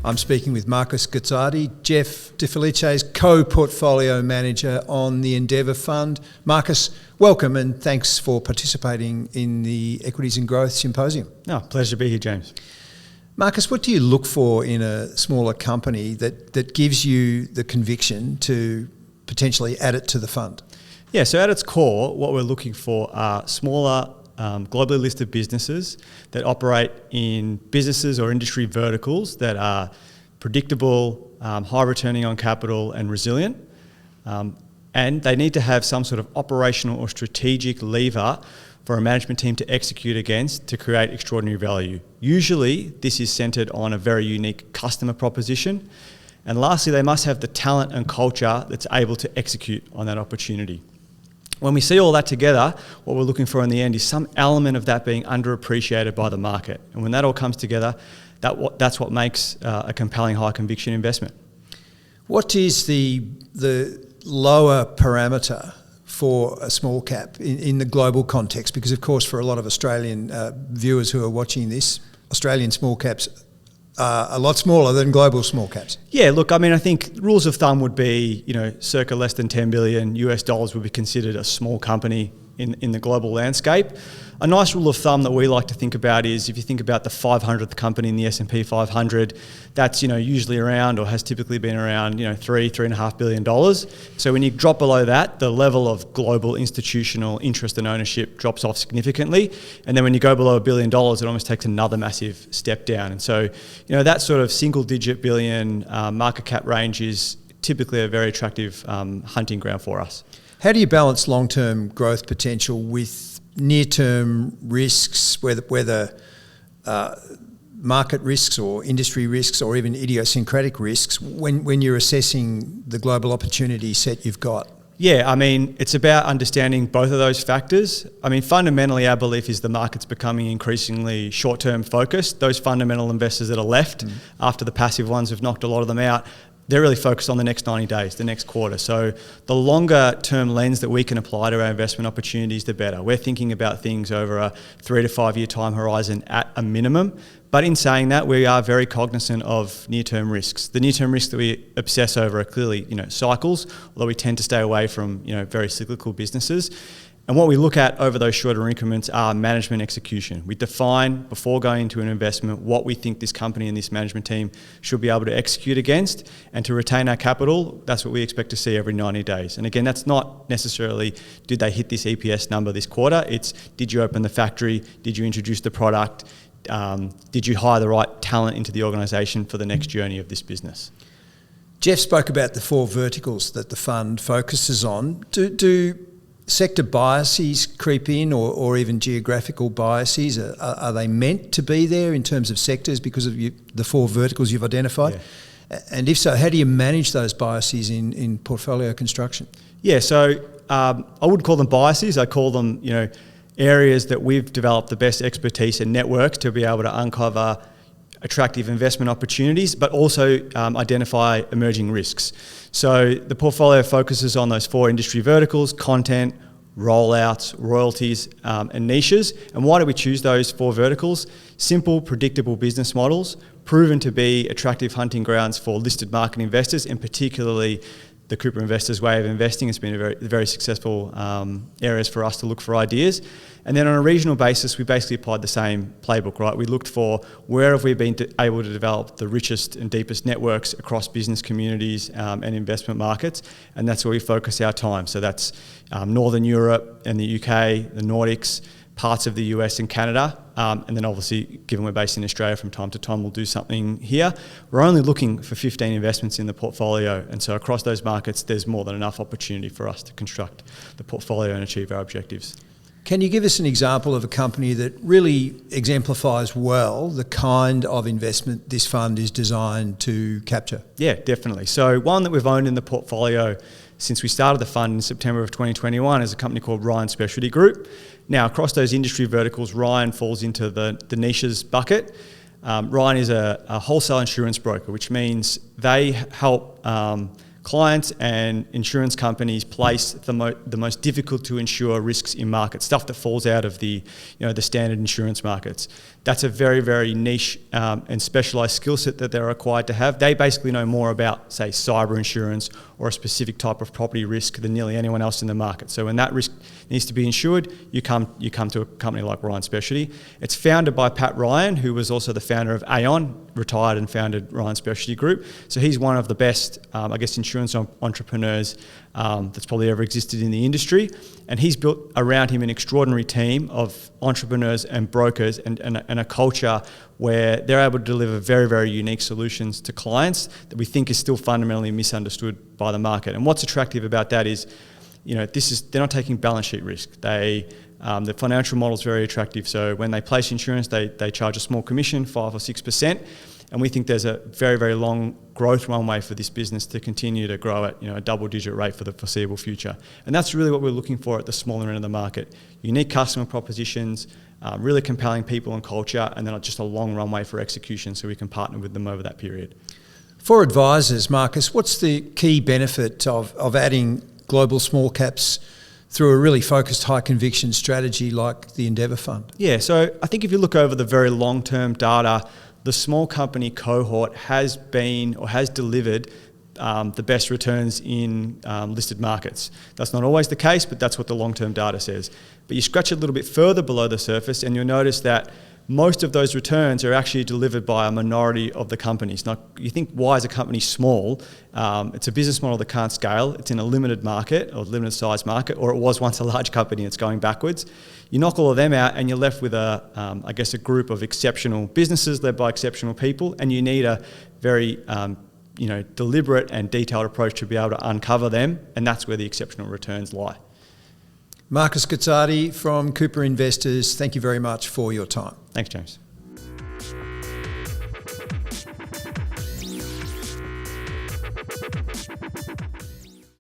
I'm speaking with Marcus Guzzardi, Jeff De Felice's co-portfolio manager on the Endeavour Fund. Marcus, welcome and thanks for participating in the Equities and Growth Symposium. No, pleasure to be here, James. Marcus, what do you look for in a smaller company that gives you the conviction to potentially add it to the fund? Yeah, so at its core, what we're looking for are smaller, globally listed businesses that operate in businesses or industry verticals that are predictable, high returning on capital and resilient. And they need to have some sort of operational or strategic lever for a management team to execute against to create extraordinary value. Usually, this is centred on a very unique customer proposition. And lastly, they must have the talent and culture that's able to execute on that opportunity. When we see all that together, what we're looking for in the end is some element of that being underappreciated by the market. And when that all comes together, that's what makes a compelling high conviction investment. What is the lower parameter for a small cap in the global context? Because of course for a lot of Australian viewers who are watching this, Australian small caps are a lot smaller than global small caps. Yeah, look, I mean, I think rules of thumb would be, circa less than $10 billion US dollars would be considered a small company in the global landscape. A nice rule of thumb that we like to think about is if you think about the 500th company in the S&P 500, that's usually around or has typically been around $3.5 billion. So when you drop below that, the level of global institutional interest and ownership drops off significantly. And then when you go below $1 billion, it almost takes another massive step down. And so that sort of single-digit billion market cap range is typically a very attractive hunting ground for us. How do you balance long-term growth potential with near-term risks, whether market risks or industry risks or even idiosyncratic risks, when you're assessing the global opportunity set you've got? Yeah, I mean, it's about understanding both of those factors. I mean, fundamentally, our belief is the market's becoming increasingly short-term focused. Those fundamental investors that are left after the passive ones have knocked a lot of them out, they're really focused on the next 90 days, the next quarter. So the longer term lens that we can apply to our investment opportunities, the better. We're thinking about things over a 3 to 5 year time horizon at a minimum. But in saying that, we are very cognizant of near-term risks. The near-term risks that we obsess over are clearly, cycles, although we tend to stay away from, very cyclical businesses. And what we look at over those shorter increments are management execution. We define, before going into an investment, what we think this company and this management team should be able to execute against. And to retain our capital, that's what we expect to see every 90 days. And again, that's not necessarily, did they hit this EPS number this quarter? It's, did you open the factory? Did you introduce the product? Did you hire the right talent into the organisation for the next journey of this business? Jeff spoke about the 4 verticals that the fund focuses on. Do sector biases creep in or even geographical biases? Are they meant to be there in terms of sectors because of the 4 verticals you've identified? Yeah. And if so, how do you manage those biases in portfolio construction? Yeah, so I wouldn't call them biases. I call them, areas that we've developed the best expertise and networks to be able to uncover attractive investment opportunities, but also identify emerging risks. So the portfolio focuses on those 4 industry verticals: content, rollouts, royalties, and niches. And why do we choose those 4 verticals? Simple, predictable business models, proven to be attractive hunting grounds for listed market investors, and particularly the Cooper Investors way of investing. It's been a very successful areas for us to look for ideas. And then on a regional basis, we basically applied the same playbook, right? We looked for where have we been able to develop the richest and deepest networks across business communities and investment markets, and that's where we focus our time. So that's Northern Europe and the UK, the Nordics, parts of the US and Canada, and then obviously, given we're based in Australia, from time to time we'll do something here. We're only looking for 15 investments in the portfolio, and so across those markets there's more than enough opportunity for us to construct the portfolio and achieve our objectives. Can you give us an example of a company that really exemplifies well the kind of investment this fund is designed to capture? Yeah, definitely. So one that we've owned in the portfolio since we started the fund in September of 2021 is a company called Ryan Specialty Group. Now, across those industry verticals, Ryan falls into the niches bucket. Ryan is a wholesale insurance broker, which means they help clients and insurance companies place the most difficult to insure risks in markets, stuff that falls out of the standard insurance markets. That's a very, very niche and specialised skill set that they're required to have. They basically know more about, say, cyber insurance or a specific type of property risk than nearly anyone else in the market. So when that risk needs to be insured, you come to a company like Ryan Specialty. It's founded by Pat Ryan, who was also the founder of Aon, retired and founded Ryan Specialty Group. So he's one of the best, insurance entrepreneurs that's probably ever existed in the industry. And he's built around him an extraordinary team of entrepreneurs and brokers and a culture where they're able to deliver very, very unique solutions to clients that we think is still fundamentally misunderstood by the market. And what's attractive about that is, they're not taking balance sheet risk. The financial model is very attractive. So when they place insurance, they charge a small commission, 5 or 6%. And we think there's a very, very long growth runway for this business to continue to grow at a double-digit rate for the foreseeable future. And that's really what we're looking for at the smaller end of the market. Unique customer propositions, really compelling people and culture, and then just a long runway for execution so we can partner with them over that period. For advisors, Marcus, what's the key benefit of adding global small caps through a really focused high conviction strategy like the Endeavour Fund? Yeah, so I think if you look over the very long-term data, the small company cohort has delivered the best returns in listed markets. That's not always the case, but that's what the long-term data says. But you scratch a little bit further below the surface and you'll notice that most of those returns are actually delivered by a minority of the companies. Now, you think, why is a company small? It's a business model that can't scale. It's in a limited market or limited size market, or it was once a large company and it's going backwards. You knock all of them out and you're left with a group of exceptional businesses led by exceptional people, and you need a very deliberate and detailed approach to be able to uncover them, and that's where the exceptional returns lie. Marcus Guzzardi from Cooper Investors, thank you very much for your time. Thanks, James.